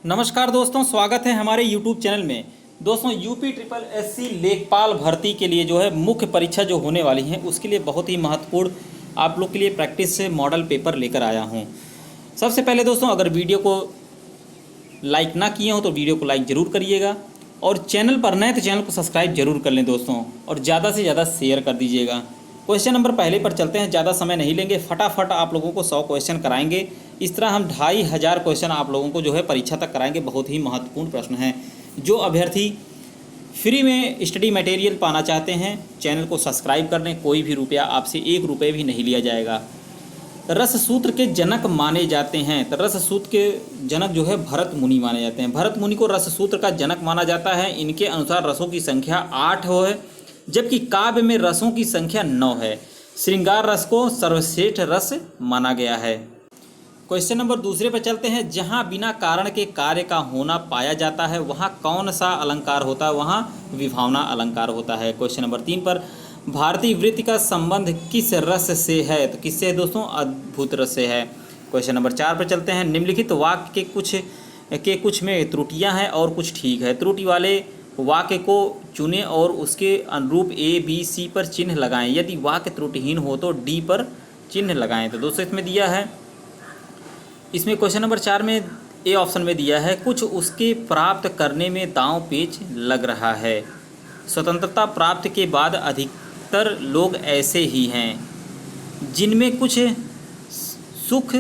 नमस्कार दोस्तों, स्वागत है हमारे YouTube चैनल में। दोस्तों UPSSC लेखपाल भर्ती के लिए जो है मुख्य परीक्षा जो होने वाली है उसके लिए बहुत ही महत्वपूर्ण आप लोग के लिए प्रैक्टिस से मॉडल पेपर लेकर आया हूं। सबसे पहले दोस्तों, अगर वीडियो को लाइक ना किए हो तो वीडियो को लाइक ज़रूर करिएगा और चैनल पर नए तो चैनल को सब्सक्राइब जरूर कर लें दोस्तों, और ज़्यादा से ज़्यादा शेयर कर दीजिएगा। क्वेश्चन नंबर पहले पर चलते हैं, ज़्यादा समय नहीं लेंगे, फटाफट आप लोगों को 100 क्वेश्चन कराएंगे। इस तरह हम 2500 क्वेश्चन आप लोगों को जो है परीक्षा तक कराएंगे। बहुत ही महत्वपूर्ण प्रश्न हैं। जो अभ्यर्थी फ्री में स्टडी मटेरियल पाना चाहते हैं चैनल को सब्सक्राइब कर लें, कोई भी रुपया आपसे 1 रुपये भी नहीं लिया जाएगा। रस सूत्र के जनक माने जाते हैं, तो रस सूत्र के जनक जो है भरत मुनि माने जाते हैं। भरत मुनि को रस सूत्र का जनक माना जाता है। इनके अनुसार रसों की संख्या 8 है, जबकि काव्य में रसों की संख्या 9 है। श्रृंगार रस को सर्वश्रेष्ठ रस माना गया है। क्वेश्चन नंबर दूसरे पर चलते हैं। जहाँ बिना कारण के कार्य का होना पाया जाता है वहाँ कौन सा अलंकार होता है? वहाँ विभावना अलंकार होता है। क्वेश्चन नंबर 3 पर भारतीय वृत्ति का संबंध किस रस से है? तो किससे है दोस्तों? अद्भुत रस से है। क्वेश्चन नंबर 4 पर चलते हैं। निम्नलिखित वाक्य के कुछ में त्रुटियां हैं और कुछ ठीक है। त्रुटि वाले वाक्य को चुनें और उसके अनुरूप A, B, C पर चिन्ह लगाएं। यदि वाक्य त्रुटिहीन हो तो D पर चिन्ह लगाएं। तो दोस्तों इसमें दिया है, इसमें क्वेश्चन नंबर 4 में ए ऑप्शन में दिया है, कुछ उसके प्राप्त करने में दांव पेच लग रहा है। स्वतंत्रता प्राप्ति के बाद अधिकतर लोग ऐसे ही हैं जिनमें कुछ सुख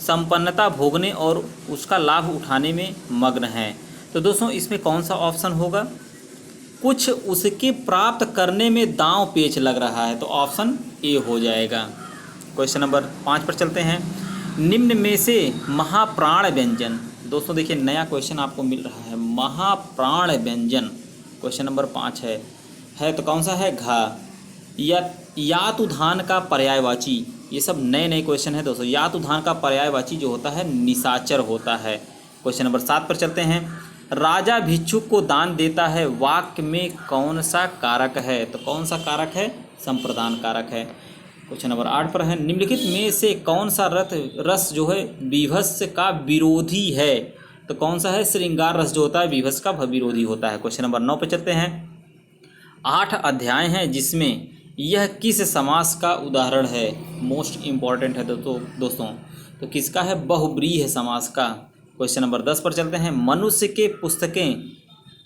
संपन्नता भोगने और उसका लाभ उठाने में मग्न हैं। तो दोस्तों इसमें कौन सा ऑप्शन होगा? कुछ उसके प्राप्त करने में दांव पेच लग रहा है, तो ऑप्शन ए हो जाएगा। क्वेश्चन नंबर 5 पर चलते हैं। निम्न में से महाप्राण व्यंजन, दोस्तों देखिए नया क्वेश्चन आपको मिल रहा है, महाप्राण व्यंजन क्वेश्चन नंबर 5 है तो कौन सा है? घा। यातुधान का पर्यायवाची, ये सब नए नए क्वेश्चन है दोस्तों। यातुधान का पर्यायवाची जो होता है निशाचर होता है। क्वेश्चन नंबर 7 पर चलते हैं। राजा भिक्षुक को दान देता है, वाक्य में कौन सा कारक है? तो कौन सा कारक है? संप्रदान कारक है। क्वेश्चन नंबर 8 पर है, निम्नलिखित में से कौन सा रस जो है बीभत्स का विरोधी है? तो कौन सा है? श्रृंगार रस जो होता है बीभत्स का विरोधी होता है। क्वेश्चन नंबर 9 पर चलते हैं। 8 अध्याय हैं जिसमें यह किस समास का उदाहरण है? मोस्ट इम्पॉर्टेंट है दोस्तों, तो किसका है? बहुब्रीहि समास का। क्वेश्चन नंबर 10 पर चलते हैं। मनुष्य के पुस्तकें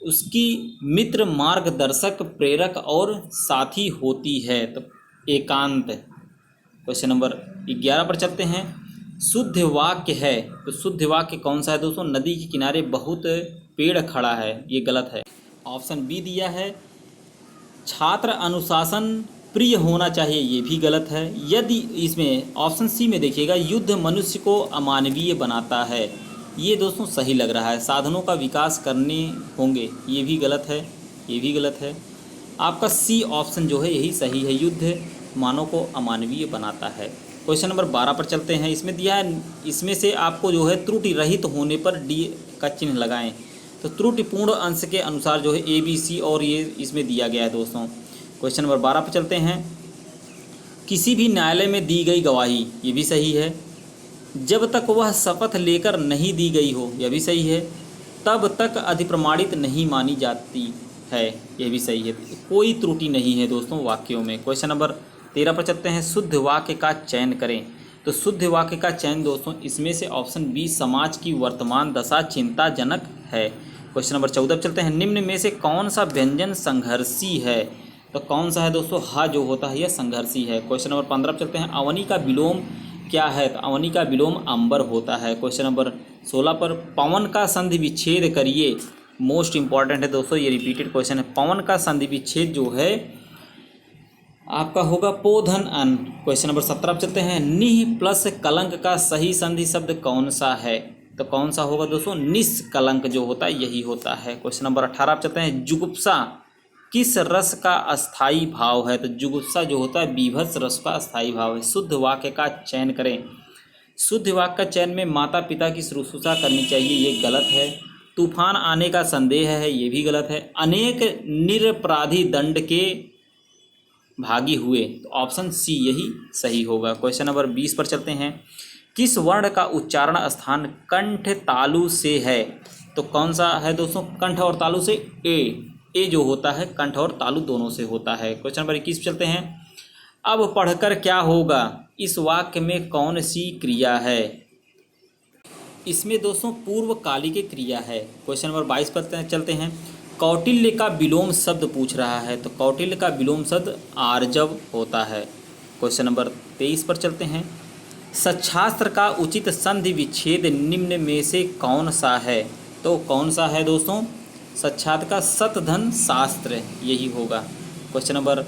उसकी मित्र, मार्गदर्शक, प्रेरक और साथी होती है, तो एकांत। क्वेश्चन नंबर 11 पर चलते हैं। शुद्ध वाक्य है, तो शुद्ध वाक्य कौन सा है दोस्तों? नदी के किनारे बहुत पेड़ खड़ा है, ये गलत है। ऑप्शन बी दिया है, छात्र अनुशासन प्रिय होना चाहिए, ये भी गलत है। यदि इसमें ऑप्शन सी में देखिएगा, युद्ध मनुष्य को अमानवीय बनाता है, ये दोस्तों सही लग रहा है। साधनों का विकास करने होंगे, ये भी गलत है, ये भी गलत है। आपका सी ऑप्शन जो है यही सही है, युद्ध मानव को अमानवीय बनाता है। क्वेश्चन नंबर 12 पर चलते हैं। इसमें दिया है, इसमें से आपको जो है त्रुटि रहित होने पर डी का चिन्ह लगाएं। तो त्रुटिपूर्ण अंश के अनुसार जो है ABC और ये इसमें दिया गया है दोस्तों। क्वेश्चन नंबर 12 पर चलते हैं। किसी भी न्यायालय में दी गई गवाही, ये भी सही है। जब तक वह शपथ लेकर नहीं दी गई हो, यह भी सही है। तब तक अधिप्रमाणित नहीं मानी जाती है, यह भी सही है। कोई त्रुटि नहीं है दोस्तों वाक्यों में। क्वेश्चन नंबर 13 पर चलते हैं। शुद्ध वाक्य का चयन करें, तो शुद्ध वाक्य का चयन दोस्तों इसमें से ऑप्शन बी, समाज की वर्तमान दशा चिंताजनक है। क्वेश्चन नंबर 14 पर चलते हैं। निम्न में से कौन सा व्यंजन संघर्षी है? तो कौन सा है दोस्तों? हा जो होता है यह संघर्षी है। क्वेश्चन नंबर 15 पर चलते हैं। अवनी का विलोम क्या है? तो अवनी का विलोम अंबर होता है। क्वेश्चन नंबर 16 पर पवन का संधि विच्छेद करिए, मोस्ट इंपॉर्टेंट है दोस्तों, ये रिपीटेड क्वेश्चन है। पवन का संधि विच्छेद जो है आपका होगा पोधन अन। क्वेश्चन नंबर 17 पर चलते हैं। निह प्लस कलंक का सही संधि शब्द कौन सा है? तो कौन सा होगा दोस्तों? निष्कलंक जो होता है यही होता है। क्वेश्चन नंबर 18 पर चलते हैं। जुगुप्सा किस रस का अस्थाई भाव है? तो जुगुप्सा जो होता है बीभत्स रस का अस्थाई भाव है। शुद्ध वाक्य का चयन करें। शुद्ध वाक्य का चयन में माता पिता की शुश्रूषा करनी चाहिए, ये गलत है। तूफान आने का संदेह है, ये भी गलत है। अनेक निरपराधी दंड के भागी हुए, तो ऑप्शन सी यही सही होगा। क्वेश्चन नंबर 20 पर चलते हैं। किस वर्ण का उच्चारण स्थान कंठ तालु से है? तो कौन सा है दोस्तों? कंठ और तालु से ए जो होता है कंठ और तालु दोनों से होता है। क्वेश्चन नंबर 21 चलते हैं। अब पढ़कर क्या होगा, इस वाक्य में कौन सी क्रिया है? इसमें दोस्तों पूर्वकालिक क्रिया है। क्वेश्चन नंबर 22 पर चलते हैं। कौटिल्य का विलोम शब्द पूछ रहा है, तो कौटिल्य का विलोम शब्द आर्जव होता है। क्वेश्चन नंबर 23 पर चलते हैं। सच्छास्त्र का उचित संधि विच्छेद निम्न में से कौन सा है? तो कौन सा है दोस्तों? सच्छास्त्र का सतधन शास्त्र यही होगा। क्वेश्चन नंबर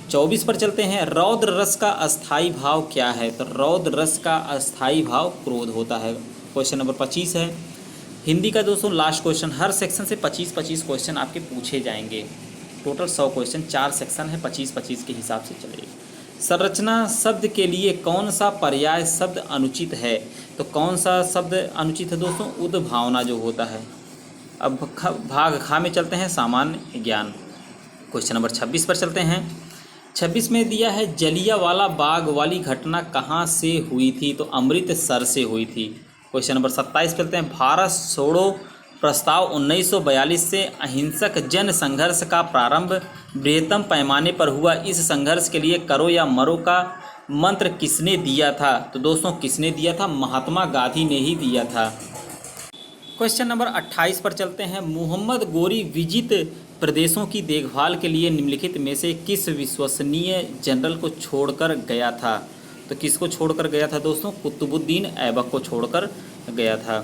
24 पर चलते हैं। रौद्र रस का अस्थाई भाव क्या है? तो रौद्र रस का अस्थाई भाव क्रोध होता है। क्वेश्चन नंबर 25 है हिंदी का दोस्तों लास्ट क्वेश्चन। हर सेक्शन से 25-25 क्वेश्चन आपके पूछे जाएंगे। टोटल 100 क्वेश्चन, 4 सेक्शन है, 25-25 के हिसाब से चलेगा। संरचना शब्द के लिए कौन सा पर्याय शब्द अनुचित है? तो कौन सा शब्द अनुचित है दोस्तों? उद्भावना जो होता है। अब भाग खा में चलते हैं, सामान्य ज्ञान। क्वेश्चन नंबर 26 पर चलते हैं। 26 में दिया है जलियांवाला बाग वाली घटना कहाँ से हुई थी? तो अमृतसर से हुई थी। क्वेश्चन नंबर 27 चलते हैं। भारत छोड़ो प्रस्ताव 1942 से अहिंसक जन संघर्ष का प्रारंभ बृहत्तम पैमाने पर हुआ। इस संघर्ष के लिए करो या मरो का मंत्र किसने दिया था? तो दोस्तों किसने दिया था? महात्मा गांधी ने ही दिया था। क्वेश्चन नंबर 28 पर चलते हैं। मोहम्मद गोरी विजित प्रदेशों की देखभाल के लिए निम्नलिखित में से किस विश्वसनीय जनरल को छोड़कर गया था? तो किसको छोड़कर गया था दोस्तों? कुतुबुद्दीन ऐबक को छोड़कर गया था।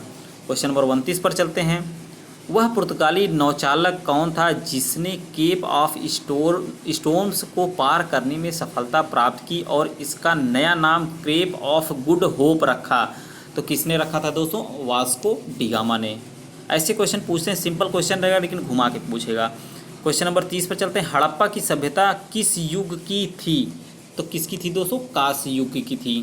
क्वेश्चन नंबर 29 पर चलते हैं। वह पुर्तगाली नौचालक कौन था जिसने केप ऑफ स्टोर्म्स को पार करने में सफलता प्राप्त की और इसका नया नाम केप ऑफ गुड होप रखा? तो किसने रखा था दोस्तों? वास्को डिगामा ने। ऐसे क्वेश्चन पूछते हैं, सिंपल क्वेश्चन रहेगा लेकिन घुमा के पूछेगा। क्वेश्चन नंबर 30 पर चलते हैं। हड़प्पा की सभ्यता किस युग की थी? तो किसकी थी दोस्तों? कांस्य युग की थी।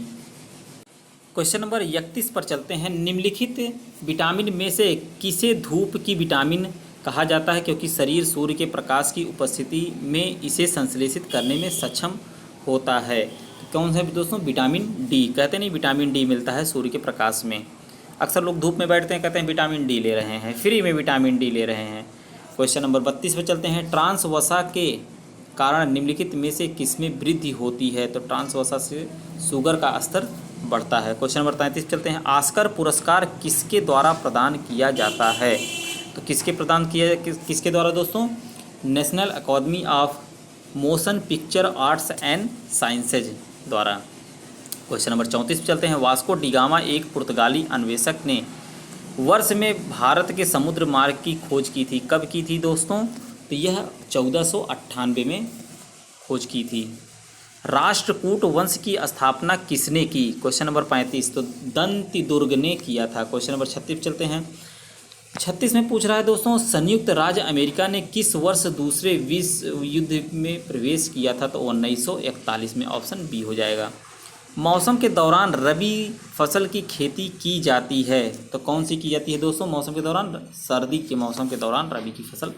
क्वेश्चन नंबर 31 पर चलते हैं। निम्नलिखित विटामिन में से किसे धूप की विटामिन कहा जाता है? क्योंकि शरीर सूर्य के प्रकाश की उपस्थिति में इसे संश्लेषित करने में सक्षम होता है। कौन सा दोस्तों? Vitamin D. कहते नहीं विटामिन डी मिलता है सूर्य के प्रकाश में। अक्सर लोग धूप में बैठते हैं, कहते हैं विटामिन डी ले रहे हैं, फ्री में विटामिन डी ले रहे हैं। क्वेश्चन नंबर 32 पर चलते हैं। ट्रांस वसा के कारण निम्नलिखित में से किसमें वृद्धि होती है? तो ट्रांस वसा से शुगर का स्तर बढ़ता है। क्वेश्चन नंबर 33 चलते हैं। ऑस्कर पुरस्कार किसके द्वारा प्रदान किया जाता है? तो किसके द्वारा दोस्तों? National academy of motion picture arts and sciences द्वारा। क्वेश्चन नंबर 34 चलते हैं। वास्को डिगामा एक पुर्तगाली अन्वेषक ने वर्ष में भारत के समुद्र मार्ग की खोज की थी। कब की थी दोस्तों? तो यह 1498 में खोज की थी। राष्ट्रकूट वंश की स्थापना किसने की? क्वेश्चन नंबर 35 तो दंतिदुर्ग ने किया था। क्वेश्चन नंबर 36 चलते हैं। 36 में पूछ रहा है दोस्तों, संयुक्त राज्य अमेरिका ने किस वर्ष दूसरे विश्व युद्ध में प्रवेश किया था? तो 1941 में। ऑप्शन बी हो जाएगा। मौसम के दौरान रबी फसल की खेती की जाती है, तो कौन सी की जाती है दोस्तों? मौसम के दौरान सर्दी के मौसम के दौरान रबी की फसल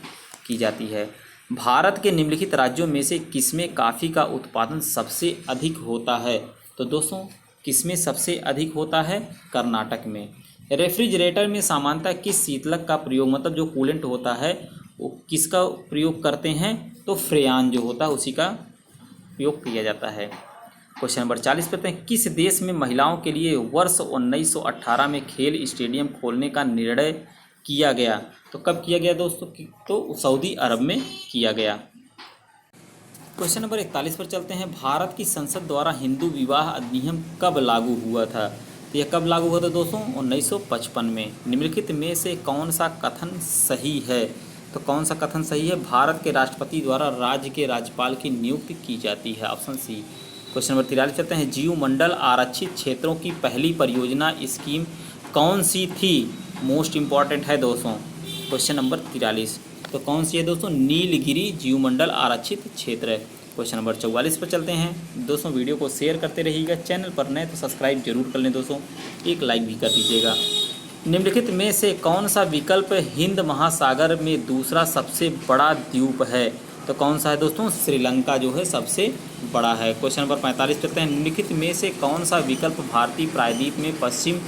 की जाती है। भारत के निम्नलिखित राज्यों में से किसमें कॉफ़ी का उत्पादन सबसे अधिक होता है? तो दोस्तों किसमें सबसे अधिक होता है? कर्नाटक में। रेफ्रिजरेटर में सामान्यतः किस शीतलक का प्रयोग, मतलब जो कूलेंट होता है वो किसका प्रयोग करते हैं? तो फ्रेयान जो होता है उसी का प्रयोग किया जाता है। क्वेश्चन नंबर 40 पे हैं। किस देश में महिलाओं के लिए वर्ष 1918 में खेल स्टेडियम खोलने का निर्णय किया गया? तो कब किया गया दोस्तों? तो सऊदी अरब में किया गया। क्वेश्चन नंबर 41 पर चलते हैं। भारत की संसद द्वारा हिंदू विवाह अधिनियम कब लागू हुआ था? तो यह कब लागू हुआ था दोस्तों? 1955 में। निम्नलिखित में से कौन सा कथन सही है? तो कौन सा कथन सही है? भारत के राष्ट्रपति द्वारा राज्य के राज्यपाल की नियुक्ति की जाती है। Option C. क्वेश्चन नंबर 43 चलते हैं। जीवमंडल आरक्षित क्षेत्रों की पहली परियोजना स्कीम कौन सी थी? मोस्ट इम्पॉर्टेंट है दोस्तों। क्वेश्चन नंबर 43 तो कौन सी है दोस्तों? नीलगिरी जीवमंडल आरक्षित क्षेत्र। क्वेश्चन नंबर 44 पर चलते हैं। दोस्तों वीडियो को शेयर करते रहिएगा, चैनल पर नए तो सब्सक्राइब जरूर कर लें दोस्तों, एक लाइक भी कर दीजिएगा। निम्नलिखित में से कौन सा विकल्प हिंद महासागर में दूसरा सबसे बड़ा द्वीप है? तो कौन सा है दोस्तों? श्रीलंका जो है सबसे बड़ा है। क्वेश्चन नंबर 45 चलते हैं। निम्नलिखित में से कौन सा विकल्प भारतीय प्रायद्वीप में पश्चिम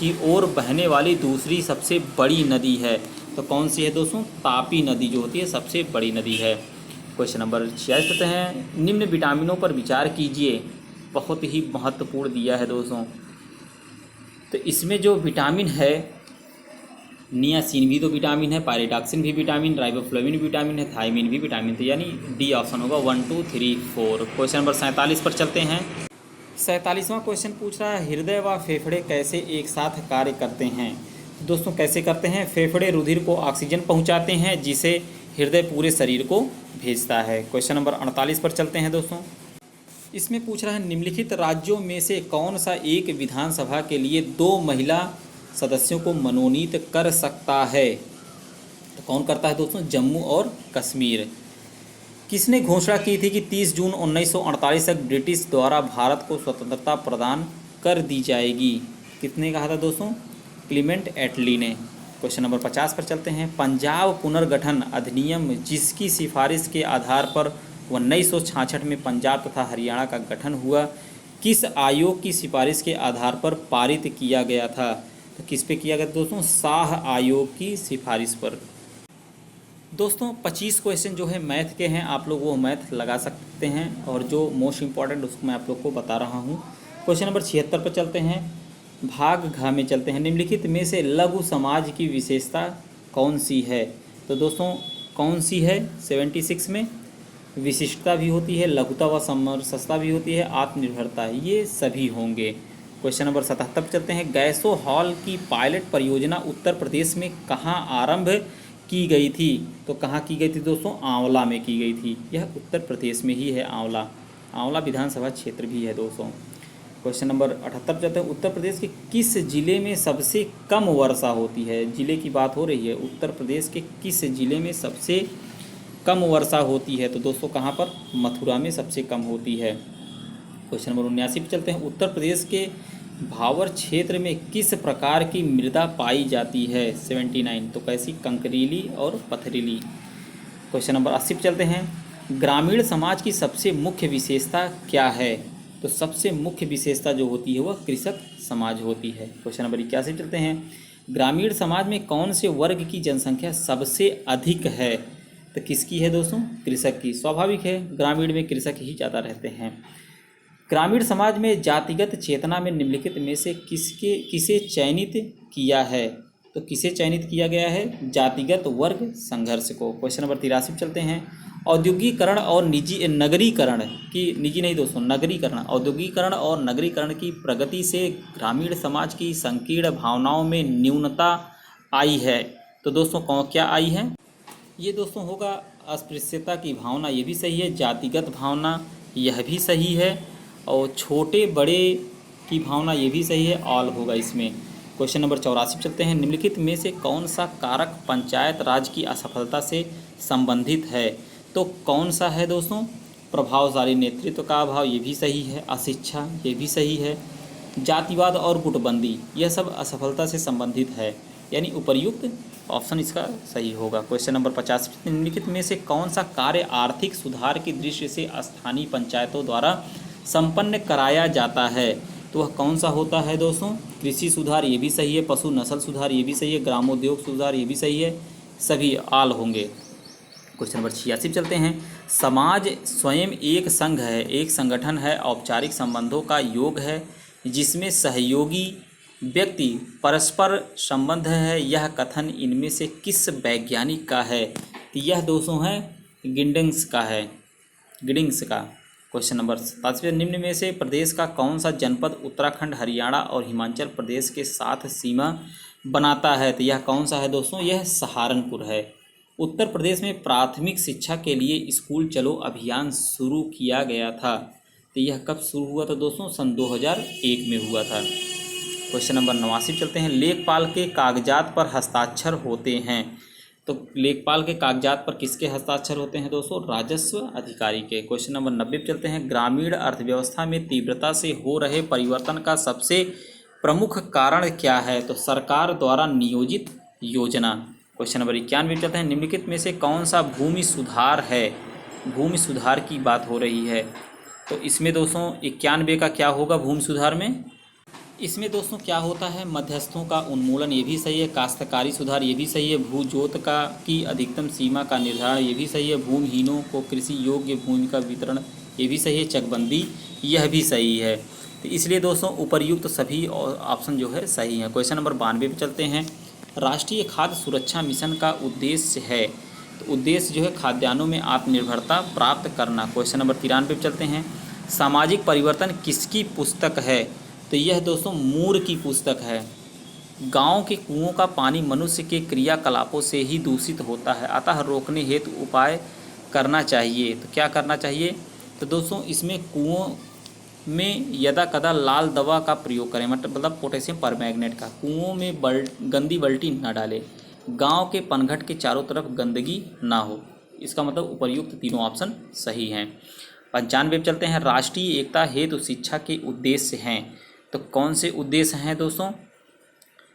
की ओर बहने वाली दूसरी सबसे बड़ी नदी है? तो कौन सी है दोस्तों? तापी नदी जो होती है सबसे बड़ी नदी है। क्वेश्चन नंबर 46 कहते हैं निम्न विटामिनों पर विचार कीजिए। बहुत ही महत्वपूर्ण दिया है दोस्तों। तो इसमें जो विटामिन है, नियासिन भी तो विटामिन है, पायरिडॉक्सिन भी विटामिन, राइबोफ्लेविन विटामिन है, थायमिन भी विटामिन। तो यानी डी ऑप्शन होगा 1 2 3 4। क्वेश्चन नंबर 47 पर चलते हैं। 47वां क्वेश्चन पूछ रहा है हृदय व फेफड़े कैसे एक साथ कार्य करते हैं? दोस्तों कैसे करते हैं? फेफड़े रुधिर को ऑक्सीजन पहुंचाते हैं जिसे हृदय पूरे शरीर को भेजता है। क्वेश्चन नंबर 48 पर चलते हैं दोस्तों। इसमें पूछ रहा है निम्नलिखित राज्यों में से कौन सा एक विधानसभा के लिए 2 महिला सदस्यों को मनोनीत कर सकता है? तो कौन करता है दोस्तों? जम्मू और कश्मीर। किसने घोषणा की थी कि 30 जून 1948 तक ब्रिटिश द्वारा भारत को स्वतंत्रता प्रदान कर दी जाएगी? किसने कहा था दोस्तों? क्लीमेंट एटली ने। क्वेश्चन नंबर 50 पर चलते हैं। पंजाब पुनर्गठन अधिनियम जिसकी सिफारिश के आधार पर 1966 में पंजाब तथा हरियाणा का गठन हुआ, किस आयोग की सिफारिश के आधार पर पारित किया गया था? तो किस पे किया गया दोस्तों? शाह आयोग की सिफारिश पर। दोस्तों 25 क्वेश्चन जो है मैथ के हैं, आप लोग वो मैथ लगा सकते हैं और जो मोस्ट इम्पॉर्टेंट उसको मैं आप लोग को बता रहा हूँ। क्वेश्चन नंबर 76 पर चलते हैं। भाग घ में चलते हैं। निम्नलिखित में से लघु समाज की विशेषता कौन सी है? तो दोस्तों कौन सी है? 76 में विशिष्टता भी होती है, लघुता व समरसता भी होती है, आत्मनिर्भरता, ये सभी होंगे। क्वेश्चन नंबर 77 पर चलते हैं। गैसो हॉल की पायलट परियोजना उत्तर प्रदेश में कहाँ आरंभ की गई थी? तो कहाँ की गई थी दोस्तों? आंवला में की गई थी। यह उत्तर प्रदेश में ही है आंवला। आंवला विधानसभा क्षेत्र भी है दोस्तों। क्वेश्चन नंबर 78 चलते हैं। उत्तर प्रदेश के किस जिले में सबसे कम वर्षा होती है? जिले की बात हो रही है। उत्तर प्रदेश के किस जिले में सबसे कम वर्षा होती है? तो दोस्तों कहाँ पर? मथुरा में सबसे कम होती है। क्वेश्चन नंबर 79 पर चलते हैं। उत्तर प्रदेश के भावर क्षेत्र में किस प्रकार की मृदा पाई जाती है? 79। तो कैसी? कंकरीली और पथरीली। क्वेश्चन नंबर 80 पर चलते हैं। ग्रामीण समाज की सबसे मुख्य विशेषता क्या है? तो सबसे मुख्य विशेषता जो होती है वह कृषक समाज होती है। क्वेश्चन नंबर 81 पर चलते हैं। ग्रामीण समाज में कौन से वर्ग की जनसंख्या सबसे अधिक है? तो किसकी है दोस्तों? कृषक की। स्वाभाविक है, ग्रामीण में कृषक ही ज़्यादा रहते हैं। ग्रामीण समाज में जातिगत चेतना में निम्नलिखित में से किसे चयनित किया है? तो किसे चयनित किया गया है? जातिगत वर्ग संघर्ष को। क्वेश्चन नंबर 83 पर चलते हैं। औद्योगिकरण और नगरीकरण की, निजी नहीं दोस्तों, नगरीकरण, औद्योगिकरण और नगरीकरण की प्रगति से ग्रामीण समाज की संकीर्ण भावनाओं में न्यूनता आई है। तो दोस्तों क्या आई है? ये दोस्तों होगा अस्पृश्यता की भावना, ये भी सही है। जातिगत भावना, यह भी सही है। और छोटे बड़े की भावना, ये भी सही है। ऑल होगा इसमें। क्वेश्चन नंबर 84 चलते हैं। निम्नलिखित में से कौन सा कारक पंचायत राज की असफलता से संबंधित है? तो कौन सा है दोस्तों? प्रभावशाली नेतृत्व का अभाव, ये भी सही है। अशिक्षा, ये भी सही है। जातिवाद और गुटबंदी, यह सब असफलता से संबंधित है, यानी उपर्युक्त ऑप्शन इसका सही होगा। Question number 50। निम्नलिखित में से कौन सा कार्य आर्थिक सुधार की दृष्टि से स्थानीय पंचायतों द्वारा संपन्न कराया जाता है? तो वह कौन सा होता है दोस्तों? कृषि सुधार, ये भी सही है। पशु नस्ल सुधार, ये भी सही है। ग्रामोद्योग सुधार, ये भी सही है। सभी आल होंगे। क्वेश्चन नंबर 86 चलते हैं। समाज स्वयं एक संघ है, एक संगठन है, औपचारिक संबंधों का योग है जिसमें सहयोगी व्यक्ति परस्पर संबंध है। यह कथन इनमें से किस वैज्ञानिक का है? तो यह दोस्तों है गिडिंग्स का है, गिडिंग्स का। Question number 57। निम्न में से प्रदेश का कौन सा जनपद उत्तराखंड, हरियाणा और हिमाचल प्रदेश के साथ सीमा बनाता है? तो यह कौन सा है दोस्तों? यह सहारनपुर है। उत्तर प्रदेश में प्राथमिक शिक्षा के लिए स्कूल चलो अभियान शुरू किया गया था। तो यह कब शुरू हुआ था दोस्तों? सन 2001 में हुआ था। क्वेश्चन नंबर 89 चलते हैं। लेखपाल के कागजात पर हस्ताक्षर होते हैं। तो लेखपाल के कागजात पर किसके हस्ताक्षर होते हैं दोस्तों? राजस्व अधिकारी के। क्वेश्चन नंबर 90 पे चलते हैं। ग्रामीण अर्थव्यवस्था में तीव्रता से हो रहे परिवर्तन का सबसे प्रमुख कारण क्या है? तो सरकार द्वारा नियोजित योजना। क्वेश्चन नंबर 91 चलते हैं। निम्नलिखित में से कौन सा भूमि सुधार है? भूमि सुधार की बात हो रही है। तो इसमें दोस्तों 91 का क्या होगा भूमि सुधार में? इसमें दोस्तों क्या होता है, मध्यस्थों का उन्मूलन ये भी सही है, काश्तकारी सुधार ये भी सही है, भू जोत का की अधिकतम सीमा का निर्धारण ये भी सही है, भूमिहीनों को कृषि योग्य भूमि का वितरण ये भी सही है, चकबंदी यह भी सही है। तो इसलिए दोस्तों उपर्युक्त सभी ऑप्शन जो है सही हैं। क्वेश्चन नंबर 92 पे चलते हैं। राष्ट्रीय खाद्य सुरक्षा मिशन का उद्देश्य है, तो उद्देश्य जो है खाद्यान्नों में आत्मनिर्भरता प्राप्त करना। क्वेश्चन नंबर 93 पे चलते हैं। सामाजिक परिवर्तन किसकी पुस्तक है, तो यह दोस्तों मूर की पुस्तक है। गांव के कुओं का पानी मनुष्य के क्रियाकलापों से ही दूषित होता है, अतः रोकने हेतु उपाय करना चाहिए। तो क्या करना चाहिए, तो दोस्तों इसमें कुओं में यदा कदा लाल दवा का प्रयोग करें, मतलब पोटेशियम परमैंगनेट का। कुओं में गंदी बाल्टी न डालें, गांव के पनघट के चारों तरफ गंदगी ना हो। इसका मतलब उपर्युक्त तीनों ऑप्शन सही हैं। 95 पे चलते हैं। राष्ट्रीय एकता हेतु शिक्षा के उद्देश्य हैं, तो कौन से उद्देश्य हैं दोस्तों,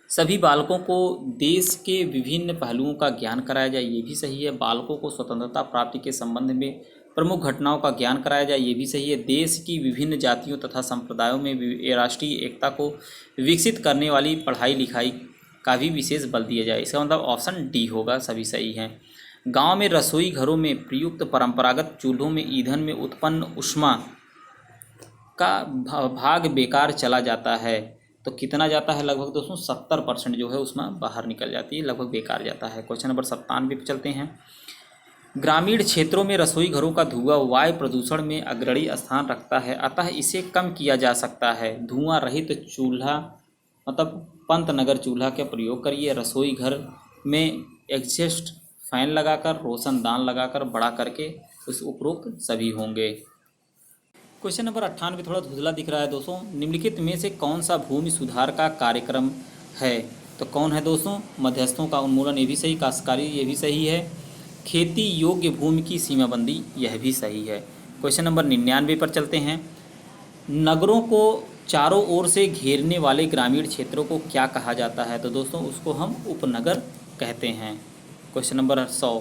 सभी बालकों को देश के विभिन्न पहलुओं का ज्ञान कराया जाए ये भी सही है, बालकों को स्वतंत्रता प्राप्ति के संबंध में प्रमुख घटनाओं का ज्ञान कराया जाए ये भी सही है, देश की विभिन्न जातियों तथा संप्रदायों में राष्ट्रीय एकता को विकसित करने वाली पढ़ाई लिखाई का भी विशेष बल दिया जाए। इसका मतलब ऑप्शन डी होगा, सभी सही हैं। गांव में रसोई घरों में प्रयुक्त परंपरागत चूल्हों में ईंधन में उत्पन्न ऊष्मा का भाग बेकार चला जाता है, तो कितना जाता है, लगभग दोस्तों 70% जो है उसमें बाहर निकल जाती है, लगभग बेकार जाता है। क्वेश्चन नंबर 97 पे चलते हैं। ग्रामीण क्षेत्रों में रसोई घरों का धुआं वायु प्रदूषण में अग्रणी स्थान रखता है, अतः इसे कम किया जा सकता है। धुआं रहित चूल्हा मतलब पंतनगर चूल्हा का प्रयोग करिए। रसोई घर में एग्जॉस्ट फैन लगाकर, रोशनदान लगाकर बड़ा करके उस उपरोक्त सभी होंगे। क्वेश्चन नंबर 98 थोड़ा धुंधला दिख रहा है दोस्तों। निम्नलिखित में से कौन सा भूमि सुधार का कार्यक्रम है, तो कौन है दोस्तों, मध्यस्थों का उन्मूलन ये भी सही, काश्तकारी ये भी सही है, खेती योग्य भूमि की सीमाबंदी यह भी सही है। क्वेश्चन नंबर 99 पर चलते हैं। नगरों को चारों ओर से घेरने वाले ग्रामीण क्षेत्रों को क्या कहा जाता है, तो दोस्तों उसको हम उपनगर कहते हैं। क्वेश्चन नंबर 100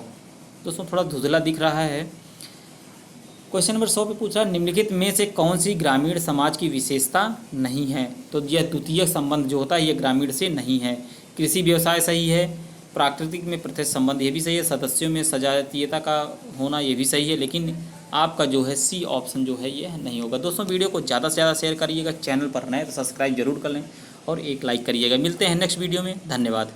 दोस्तों थोड़ा धुंधला दिख रहा है। क्वेश्चन नंबर 100 पे पूछा निम्नलिखित में से कौन सी ग्रामीण समाज की विशेषता नहीं है, तो यह द्वितीय संबंध जो होता है ये ग्रामीण से नहीं है। कृषि व्यवसाय सही है, प्राकृतिक में प्रत्यक्ष संबंध ये भी सही है, सदस्यों में सजातीयता का होना ये भी सही है, लेकिन आपका जो है सी ऑप्शन जो है ये नहीं होगा। दोस्तों वीडियो को ज़्यादा से ज़्यादा शेयर करिएगा, चैनल पर नए तो सब्सक्राइब जरूर कर लें और एक लाइक करिएगा। मिलते हैं नेक्स्ट वीडियो में, धन्यवाद।